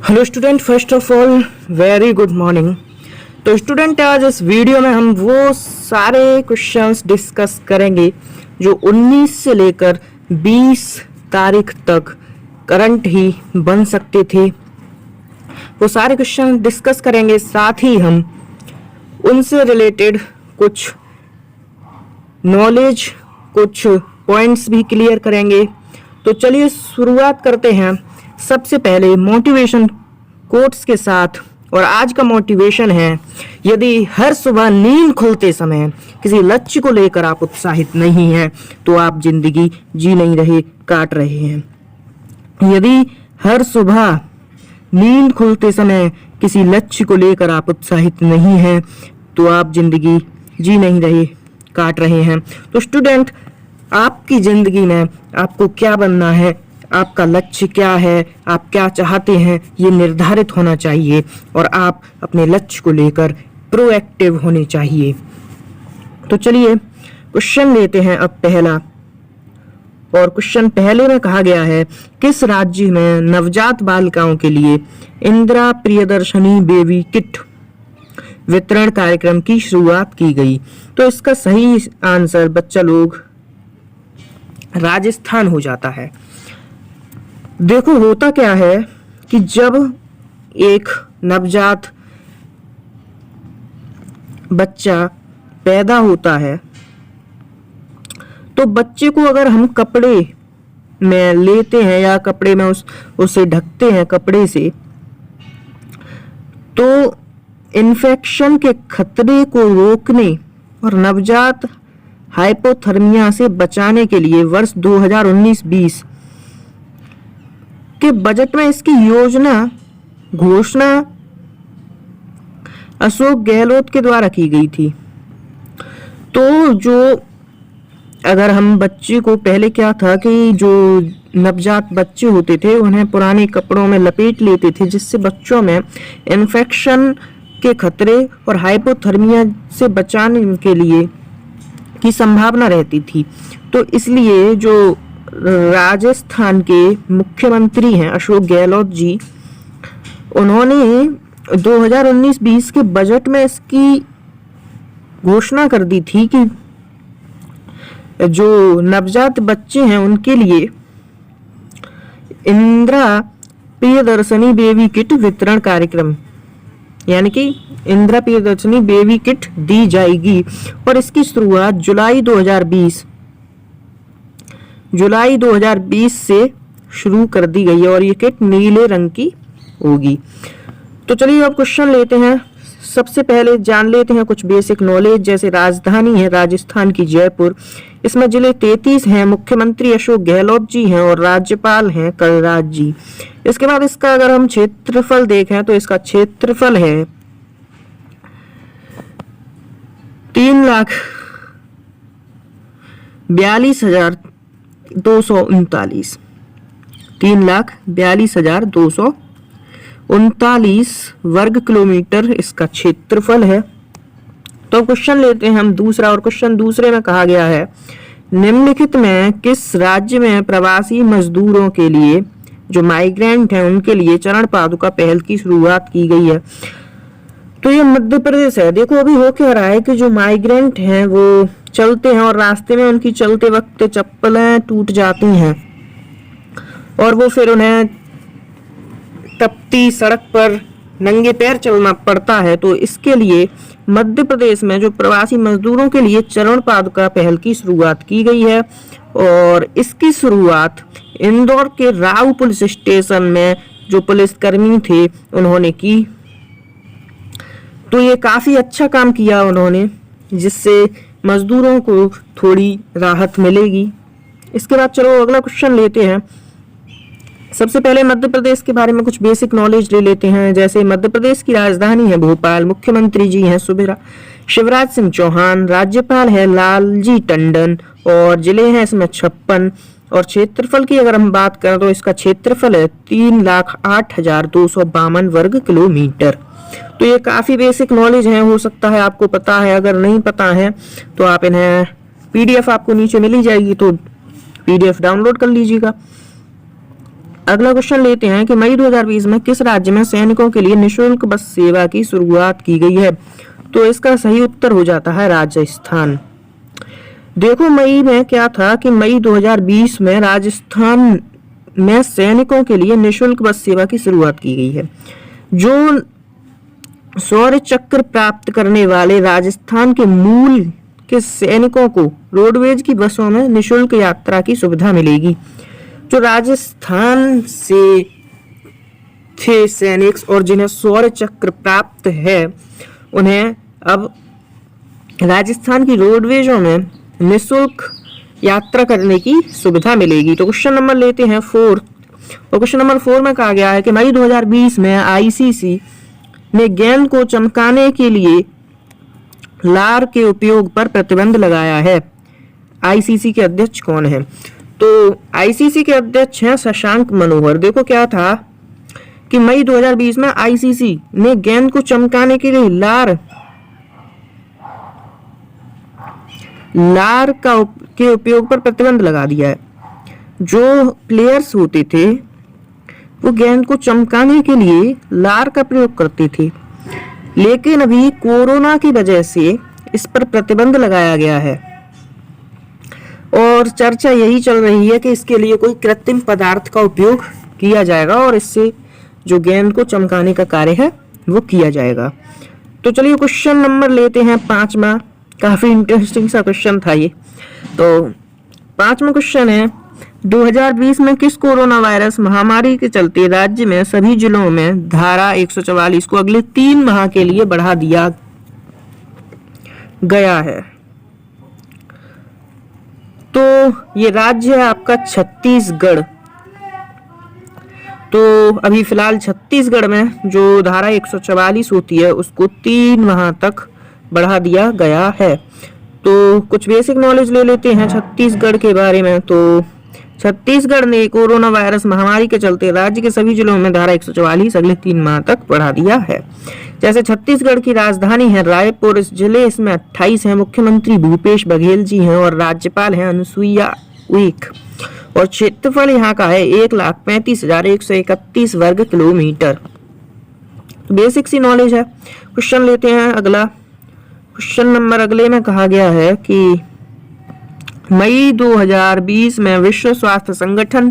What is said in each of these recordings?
Hello student, first of all very good morning. तो student, आज इस वीडियो में हम वो सारे क्वेश्चंस डिस्कस करेंगे जो 19 से लेकर 20 तारीख तक करंट ही बन सकते थे। वो सारे क्वेश्चन डिस्कस करेंगे, साथ ही हम उनसे रिलेटेड कुछ नॉलेज, कुछ पॉइंट्स भी क्लियर करेंगे। तो चलिए शुरुआत करते हैं। सबसे पहले मोटिवेशन कोट्स के साथ, और आज का मोटिवेशन है, यदि हर सुबह नींद खुलते समय किसी लक्ष्य को लेकर आप उत्साहित नहीं हैं तो आप जिंदगी जी नहीं रहे, काट रहे हैं। यदि हर सुबह नींद खुलते समय किसी लक्ष्य को लेकर आप उत्साहित नहीं हैं तो आप जिंदगी जी नहीं रहे, काट रहे हैं। तो स्टूडेंट, आपकी जिंदगी में आपको क्या बनना है, आपका लक्ष्य क्या है, आप क्या चाहते हैं, ये निर्धारित होना चाहिए और आप अपने लक्ष्य को लेकर प्रोएक्टिव होने चाहिए। तो चलिए क्वेश्चन लेते हैं अब पहला। और क्वेश्चन पहले में कहा गया है, किस राज्य में नवजात बालिकाओं के लिए इंदिरा प्रियदर्शनी बेबी किट वितरण कार्यक्रम की शुरुआत की गई? तो इसका सही आंसर बच्चा लोग राजस्थान हो जाता है। देखो, होता क्या है कि जब एक नवजात बच्चा पैदा होता है तो बच्चे को अगर हम कपड़े में लेते हैं या कपड़े में उसे ढकते हैं कपड़े से, तो इन्फेक्शन के खतरे को रोकने और नवजात हाइपोथर्मिया से बचाने के लिए वर्ष 2019-20 के बजट में इसकी घोषणा अशोक गहलोत के द्वारा की गई थी। तो जो अगर हम बच्चे को, पहले क्या था कि जो नवजात बच्चे होते थे उन्हें पुराने कपड़ों में लपेट लेते थे, जिससे बच्चों में इन्फेक्शन के खतरे और हाइपोथर्मिया से बचाने के लिए की संभावना रहती थी। तो इसलिए जो राजस्थान के मुख्यमंत्री हैं अशोक गहलोत जी, उन्होंने 2019-20 के बजट में इसकी घोषणा कर दी थी कि जो नवजात बच्चे हैं उनके लिए इंदिरा प्रियदर्शनी बेबी किट वितरण कार्यक्रम, यानी कि इंदिरा प्रियदर्शनी बेबी किट दी जाएगी। और इसकी शुरुआत जुलाई 2020 से शुरू कर दी गई है और ये किट नीले रंग की होगी। तो चलिए अब क्वेश्चन लेते हैं। सबसे पहले जान लेते हैं कुछ बेसिक नॉलेज। जैसे राजधानी है राजस्थान की जयपुर, इसमें जिले 33 हैं, मुख्यमंत्री अशोक गहलोत जी हैं और राज्यपाल हैं कलराज जी। इसके बाद इसका अगर हम क्षेत्रफल देखें तो इसका क्षेत्रफल है 3,42,239 3,42,239 वर्ग किलोमीटर इसका क्षेत्रफल है। तो क्वेश्चन लेते हैं हम दूसरा। और क्वेश्चन दूसरे में कहा गया है, निम्नलिखित में किस राज्य में प्रवासी मजदूरों के लिए, जो माइग्रेंट हैं उनके लिए चरण पादुका पहल की शुरुआत की गई है? तो ये मध्य प्रदेश है। देखो, अभी हो क्या रहा है कि जो माइग्रेंट हैं वो चलते हैं और रास्ते में उनकी चलते वक्त चप्पलें टूट जाती हैं और वो फिर उन्हें तपती सड़क पर नंगे पैर चलना पड़ता है। तो इसके लिए मध्य प्रदेश में जो प्रवासी मजदूरों के लिए चरण पादुका पहल की शुरुआत की गई है और इसकी शुरुआत इंदौर के राव पुलिस स्टेशन में जो पुलिसकर्मी थे उन्होंने की। तो ये काफी अच्छा काम किया उन्होंने, जिससे मजदूरों को थोड़ी राहत मिलेगी। इसके बाद चलो अगला क्वेश्चन लेते हैं। सबसे पहले मध्य प्रदेश के बारे में कुछ बेसिक नॉलेज ले लेते हैं। जैसे मध्य प्रदेश की राजधानी है भोपाल, मुख्यमंत्री जी हैं शिवराज सिंह चौहान, राज्यपाल है लालजी टंडन और जिले हैं इसमें 56। और क्षेत्रफल की अगर हम बात करें तो इसका क्षेत्रफल है 3,08,252 वर्ग किलोमीटर। तो ये काफी बेसिक नॉलेज है, हो सकता है आपको पता है, अगर नहीं पता है तो आप इन्हें पीडीएफ आपको नीचे मिल ही जाएगी, तो पीडीएफ डाउनलोड कर लीजिएगा। अगला क्वेश्चन लेते हैं कि मई 2020 में किस राज्य में सैनिकों के लिए निशुल्क बस सेवा की शुरुआत की गई है? तो इसका सही उत्तर हो जाता है राजस्थान। देखो मई में क्या था कि मई 2020 में राजस्थान में सैनिकों के लिए निशुल्क बस सेवा की शुरुआत की गई है। जो शौर्य चक्र प्राप्त करने वाले राजस्थान के मूल के सैनिकों को रोडवेज की बसों में निशुल्क यात्रा की सुविधा मिलेगी। जो राजस्थान से थे सैनिक और जिन्हें शौर्य चक्र प्राप्त है, उन्हें अब राजस्थान की रोडवेजों में निशुल्क यात्रा करने की सुविधा मिलेगी। तो क्वेश्चन नंबर लेते हैं 4, और क्वेश्चन नंबर 4 में कहा गया है कि मई 2020 में आईसीसी ने गेंद को चमकाने के लिए लार के उपयोग पर प्रतिबंध लगाया है। आईसीसी के अध्यक्ष कौन है? तो आईसीसी के अध्यक्ष हैं शशांक मनोहर। देखो क्या था कि मई 2020 में आईसीसी ने गेंद को चमकाने के लिए लार के उपयोग पर प्रतिबंध लगा दिया है। जो प्लेयर्स होते थे वो गेंद को चमकाने के लिए लार का प्रयोग करते थे, लेकिन अभी कोरोना की वजह से इस पर प्रतिबंध लगाया गया है और चर्चा यही चल रही है कि इसके लिए कोई कृत्रिम पदार्थ का उपयोग किया जाएगा और इससे जो गेंद को चमकाने का कार्य है वो किया जाएगा। तो चलिए क्वेश्चन नंबर लेते हैं 5वां। काफी इंटरेस्टिंग सा क्वेश्चन था ये। तो 5वां क्वेश्चन है 2020 में किस कोरोना वायरस महामारी के चलते राज्य में सभी जिलों में धारा 144 को अगले 3 माह के लिए बढ़ा दिया गया है? तो ये राज्य है आपका छत्तीसगढ़। तो अभी फिलहाल छत्तीसगढ़ में जो धारा 144 होती है उसको 3 माह तक बढ़ा दिया गया है। तो कुछ बेसिक नॉलेज ले लेते हैं छत्तीसगढ़ के बारे में। तो छत्तीसगढ़ ने कोरोना वायरस महामारी के चलते राज्य के सभी जिलों में धारा 144 अगले 3 माह तक बढ़ा दिया है। जैसे छत्तीसगढ़ की राजधानी है रायपुर, इस जिले इसमें 28 है। मुख्यमंत्री भूपेश बघेल जी हैं और राज्यपाल हैं अनुसुईया उइके, और क्षेत्रफल यहाँ का है 1,35,131 वर्ग किलोमीटर। बेसिक सी नॉलेज है। क्वेश्चन लेते हैं अगला। क्वेश्चन नंबर अगले में कहा गया है कि मई 2020 में विश्व स्वास्थ्य संगठन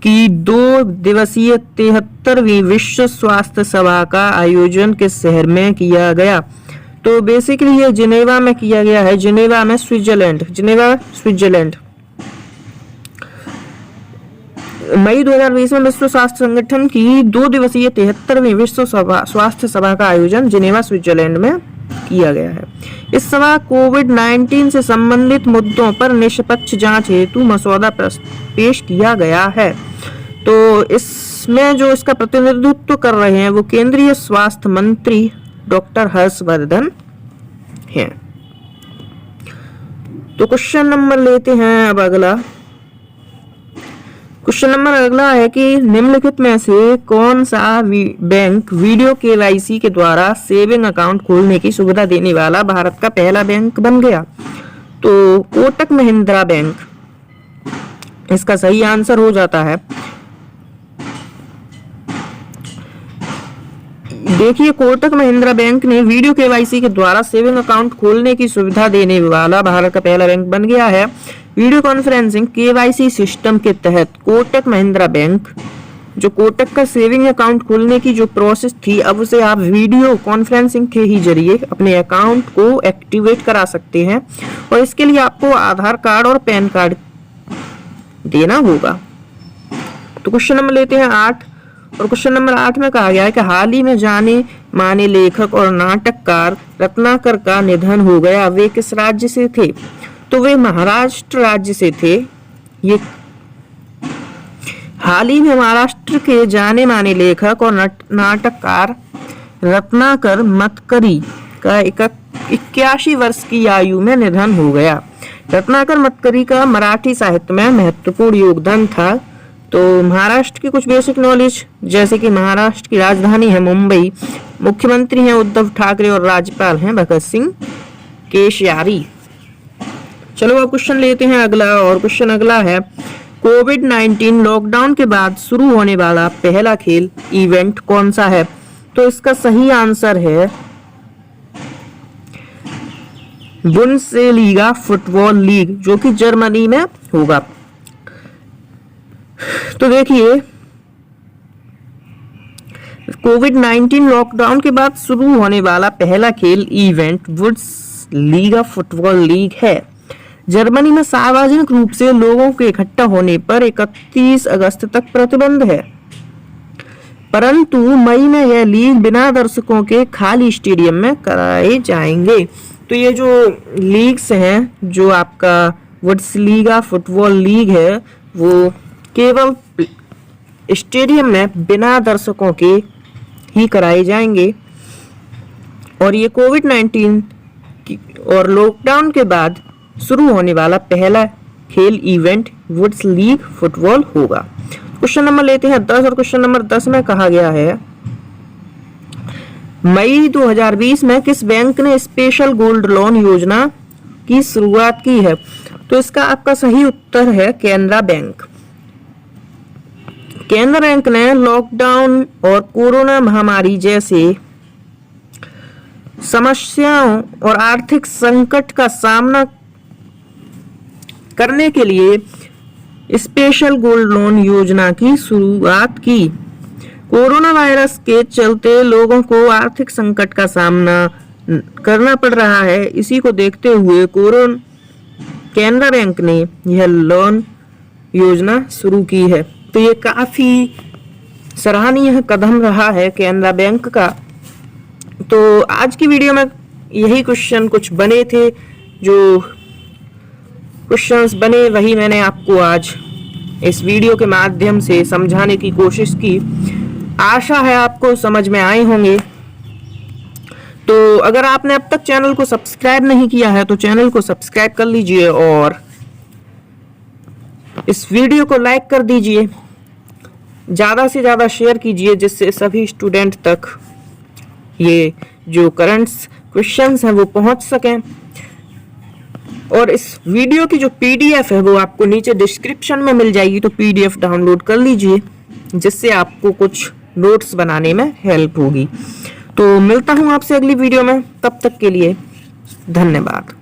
की 2 दिवसीय 73वीं विश्व स्वास्थ्य सभा का आयोजन किस शहर में किया गया? तो बेसिकली ये जिनेवा में किया गया है। जिनेवा में स्विट्जरलैंड। मई 2020 में विश्व स्वास्थ्य संगठन की 2 दिवसीय 73वीं विश्व स्वास्थ्य सभा का आयोजन जिनेवा स्विट्जरलैंड में किया गया है। इस सभा कोविड-19 से संबंधित मुद्दों पर निष्पक्ष जांच हेतु मसौदा पेश किया गया है। तो इसमें जो इसका प्रतिनिधित्व कर रहे हैं वो केंद्रीय स्वास्थ्य मंत्री डॉक्टर हर्षवर्धन हैं। तो क्वेश्चन नंबर लेते हैं अब अगला। क्वेश्चन नंबर अगला है कि निम्नलिखित में से कौन सा बैंक वीडियो केवाईसी के द्वारा सेविंग अकाउंट खोलने की सुविधा देने वाला भारत का पहला बैंक बन गया? तो कोटक महिंद्रा बैंक इसका सही आंसर हो जाता है। देखिए कोटक महिंद्रा बैंक ने वीडियो केवाईसी के द्वारा सेविंग अकाउंट खोलने की सुविधा देने वाला भारत का पहला बैंक बन गया है। वीडियो कॉन्फ्रेंसिंग केवाईसी सिस्टम के तहत कोटक महिंद्रा बैंक जो कोटक का सेविंग अकाउंट खोलने की जो प्रोसेस थी, अब उसे आप वीडियो कॉन्फ्रेंसिंग के ही जरिए अपने अकाउंट को एक्टिवेट करा सकते हैं और इसके लिए आपको आधार कार्ड और पैन कार्ड देना होगा। तो क्वेश्चन नंबर लेते हैं 8, और क्वेश्चन नंबर 8 में कहा गया है कि हाल ही में जाने माने लेखक और नाटककार रत्नाकर का निधन हो गया। वे किस राज्य से थे? तो वे महाराष्ट्र राज्य से थे। ये हाल ही में महाराष्ट्र के जाने माने लेखक और नाटककार रत्नाकर मतकरी का 81 वर्ष की आयु में निधन हो गया। रत्नाकर मतकरी का मराठी साहित्य में महत्वपूर्ण योगदान था। तो महाराष्ट्र की कुछ बेसिक नॉलेज, जैसे कि महाराष्ट्र की राजधानी है मुंबई, मुख्यमंत्री हैं उद्धव ठाकरे और राज्यपाल हैं भगत सिंह केशयारी। चलो अब क्वेश्चन लेते हैं अगला, और क्वेश्चन अगला है कोविड-19 लॉकडाउन के बाद शुरू होने वाला पहला खेल इवेंट कौन सा है? तो इसका सही आंसर है बुंदेसलीगा फुटबॉल लीग, जो कि जर्मनी में होगा। तो देखिए, कोविड-19 लॉकडाउन के बाद शुरू होने वाला पहला खेल इवेंट बुंदेसलीगा फुटबॉल लीग है। जर्मनी में सार्वजनिक रूप से लोगों के इकट्ठा होने पर 31 अगस्त तक प्रतिबंध है, परंतु मई में यह लीग बिना दर्शकों के खाली स्टेडियम में कराए जाएंगे। तो ये जो लीग्स हैं, जो आपका बुंदेसलीगा फुटबॉल लीग है, वो केवल स्टेडियम में बिना दर्शकों के ही कराए जाएंगे। और ये कोविड-19 और लॉकडाउन के बाद शुरू होने वाला पहला खेल इवेंट बुंदेसलीगा फुटबॉल होगा। क्वेश्चन नंबर लेते हैं 10, और क्वेश्चन नंबर 10 में कहा गया है मई 2020 में किस बैंक ने स्पेशल गोल्ड लोन योजना की शुरुआत की है? तो इसका आपका सही उत्तर है केनरा बैंक। केनरा बैंक ने लॉकडाउन और कोरोना महामारी जैसे समस्याओं और आर्थिक संकट का सामना करने के लिए स्पेशल गोल्ड लोन योजना की शुरुआत की। कोरोना वायरस के चलते लोगों को आर्थिक संकट का सामना करना पड़ रहा है। इसी को देखते हुए केनरा बैंक ने यह लोन योजना शुरू की है। तो ये काफी सराहनीय कदम रहा है केनरा बैंक का। तो आज की वीडियो में यही क्वेश्चन कुछ बने थे, जो क्वेश्चंस बने वही मैंने आपको आज इस वीडियो के माध्यम से समझाने की कोशिश की। आशा है आपको समझ में आए होंगे। तो अगर आपने अब तक चैनल को सब्सक्राइब नहीं किया है तो चैनल को सब्सक्राइब कर लीजिए और इस वीडियो को लाइक कर दीजिए, ज़्यादा से ज़्यादा शेयर कीजिए, जिससे सभी स्टूडेंट तक ये जो करंट्स क्वेश्चंस हैं वो पहुंच सकें। और इस वीडियो की जो पीडीएफ है वो आपको नीचे डिस्क्रिप्शन में मिल जाएगी, तो पीडीएफ डाउनलोड कर लीजिए, जिससे आपको कुछ नोट्स बनाने में हेल्प होगी। तो मिलता हूं आपसे अगली वीडियो में, तब तक के लिए धन्यवाद।